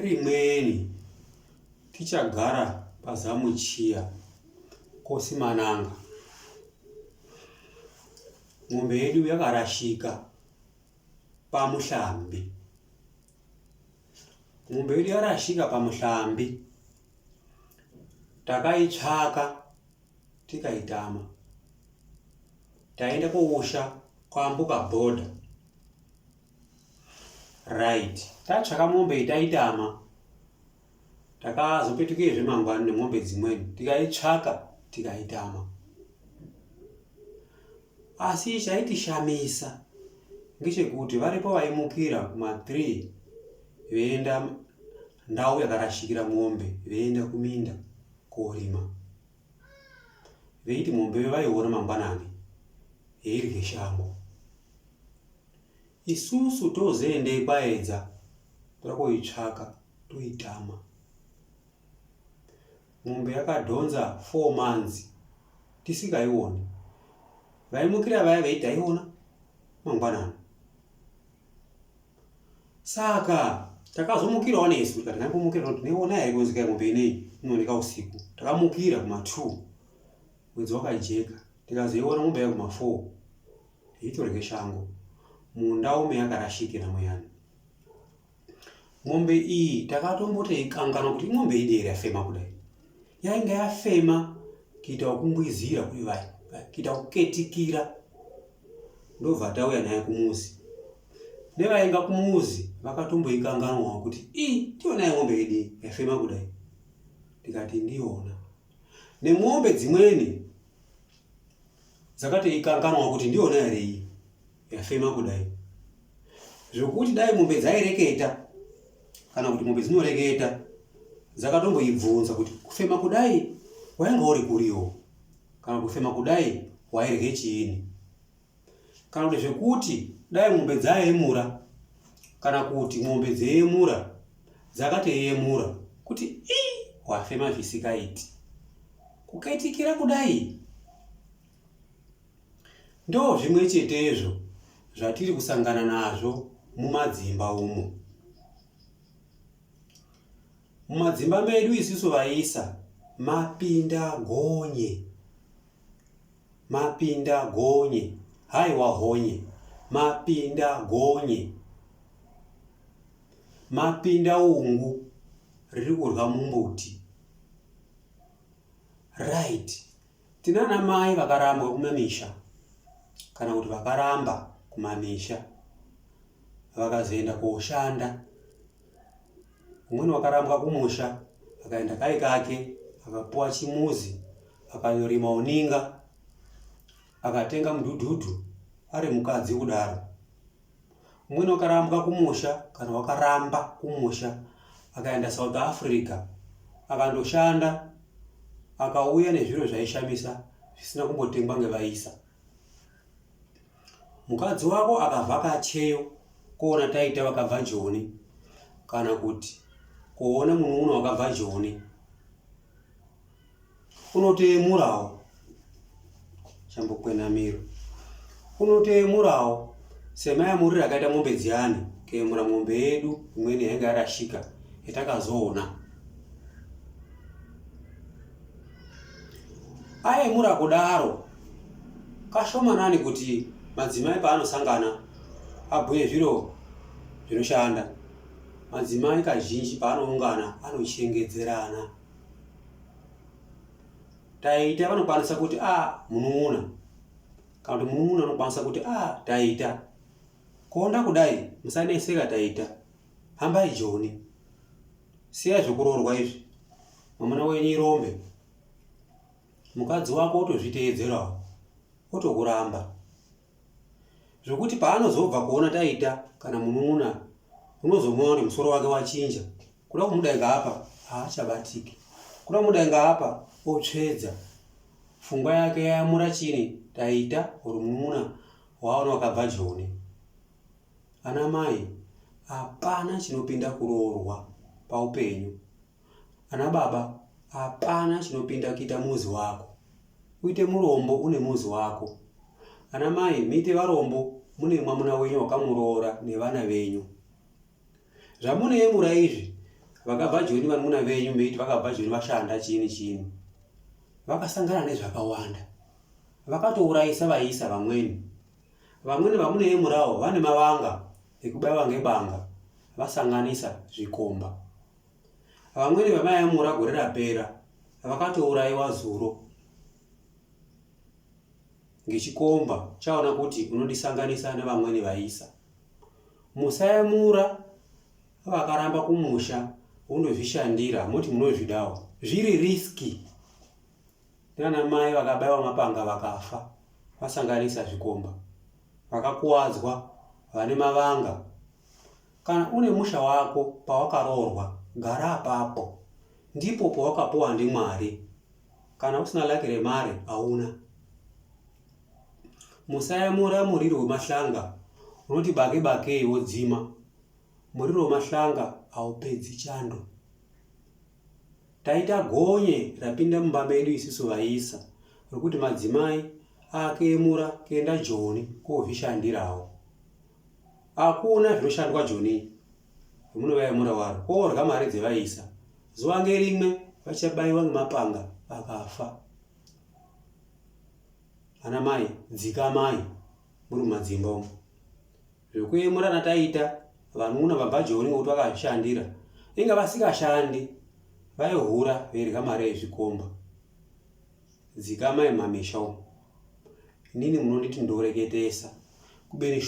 rimweni tichagara paZamuchiya Kosimananga. Mombe yedu yakarashika paMuhlambi. Mombe yedu yarashika paMuhlambi. Takaitsvaka tikaitama. Taenda kousha kwambuka border. Right. Tatsvaka mombe itaitama. Takazopetukizve mangwani nemombe dzimweni. Tikaitsvaka tikaitama. Asi chaitishamisa ngechekuti varipo vaimukira kuma3 veienda ndau yakarashikira mombe, veienda kuminda korima. Veiti mombe vaiona mangwanani yeirye shango. Isusu tozoende kwaedza toda kuitsvaka toitama. Mombe yakadhonza 4 months tisikaioni. Vaimukira vaya veiti taiona mangwanani. Saka takazomukirawo nesu kuti ngatimbomukira kuti neona here kunzika mombe ineyi inooneka usiku. Takamukira kuma2 mwedzi wakajeka. Tikazoiona mombe yakuma4 yeitorye shango mundau meyakarashikira muyani. Mombe iyi takatombotoikanganwa kuti mombe idere yafema kudai. Yainga yafema kuita kumbwizira kuri vai, kuita kuketikira. Ndobva tauya naye kumuzi. Nevainga kumuzi vakatomboikanganwa kuti tiona mombe yedu yafema kudai. Tikati ndiona. Nemombe dzimweni dzakatoikanganwa kuti ndiona here iyi yafema kudai. Zvokuti dai mombe dzaireketa kana kuti mombe dzinoreketa dzakatomboibvunza kuti kufema kudai wainga uri kuriwo, kana kufema kudai wairye chiini, kana kuti zvekuti dai mombe dzaemura kana kuti mombe dzeemura dzakatoemura kuti wafema zvisikaiti. Kukaitikira kudai ndo zvimwe chetezvo zvatiri kusangana nazvo mumadzimba umo. Mumadzimba medu isusu vaisa mapinda gonye. Mapinda gonye. Haiwa honye. Mapinda gonye. Mapinda ungu riri kurya mumbuti. Right. Tinana mai vakarambwa kumamisha kana kuti vakaramba kumamisha vakazoenda koshanda. Umweni wakarambwa kumusha akaenda kai kake akapuwa chimuzi akanyorima uninga akatenga mudhudhudhu ari mukadzi kudaro. Umweni wakarambwa kumusha kana wakaramba kumusha akaenda South Africa akandoshanda akauya nezviro zvaishamisa zvisina kumbotengwa ngevaisa. Mukadzi wako akavhakacheyo kuona taita vakabva Joni kana kuti kuona munhu wakabva Joni unotoemurawo chambokwena miro. Unotoemurawo semayamuriro akaita mombe dziyani kuemura mombe yedu imweni yainga yarashika yatakazoona. Aemura kudaro kashomanani kuti madzimai paanosangana abhuye zviro zvinoshanda. Madzimai kazhinji paanoungana anochengedzerana. Taita vanokwanisa kuti munun'una, kana kuti munun'una anokwanisa kuti taita kuonda kudai musaneseka taita, hambai Joni, siya zvokuroorwa izvi, mwamuna wenyu irombe. Mukadzi wako otozviteedzerawo otokuramba zvokuti paanozobva kuona taita kana munun'una unozomuona kuti musoro wake wachinja. Kuda kumudainga apa haachabatiki, kuda kumudainga apa otsvedza. Pfungwa yake yayamura chini taita uri munun'una waona wakabva Joni. Ana mai, hapana chinopinda kuroorwa paupenyu. Ana baba, hapana chinopinda kuita muzi wako. Uite murombo une muzi wako. Ana mai, muite varombo mune mwamuna wenyu wakamuroora nevana venyu. Zvamunoemura izvi vakabva Joni vanun'una venyu meiti vakabva Joni vashanda chini vakasangana nezvakawanda, vakatourayisa vaisa vamweni vamunoyemurawo vane mavanga ekubayiwa ngebanga vasanganisa zvikomba. Vamweni vamayemura gore rapera vakatourayiwa zuro ngechikomba chaona kuti unondisanganisa nevamweni vaisa. Musayemura vakaramba kumusha undozvishandira moti munozvidawo, zviri riski. Nana mai vakabayiwa mapanga vakafa vasanganisa zvikomba, vakakuwadzwa, vane mavanga. Kana une musha wako pawakaroorwa, gara apapo, ndipo pawakapuwa ndiMwari. Kana usina laki remare hauna. Musayemura muriro wemahlanga unoti bake wodzima. Muriro wemahlanga haupedzi chando. Taita gonye rapinda mumba medu isusu vaisa, rokuti madzimai akemura kuenda Joni kozvishandirawo. Hakuna zvinoshandwa Joni, munovayemura waro, korya mari dzevaisa. Zuva ngerimwe vachabayiwa nemapanga vakafa. Ana mai, dzikamai muri mumadzimba umu. Zvekuyemura nataita vanun'una vabva Joni ngokuti vakazvishandira, inga vasikashandi vaihura veirya mari yezvikomba. Dzikamai mumamisha umu. Inini munonditi ndoreketesa kubeni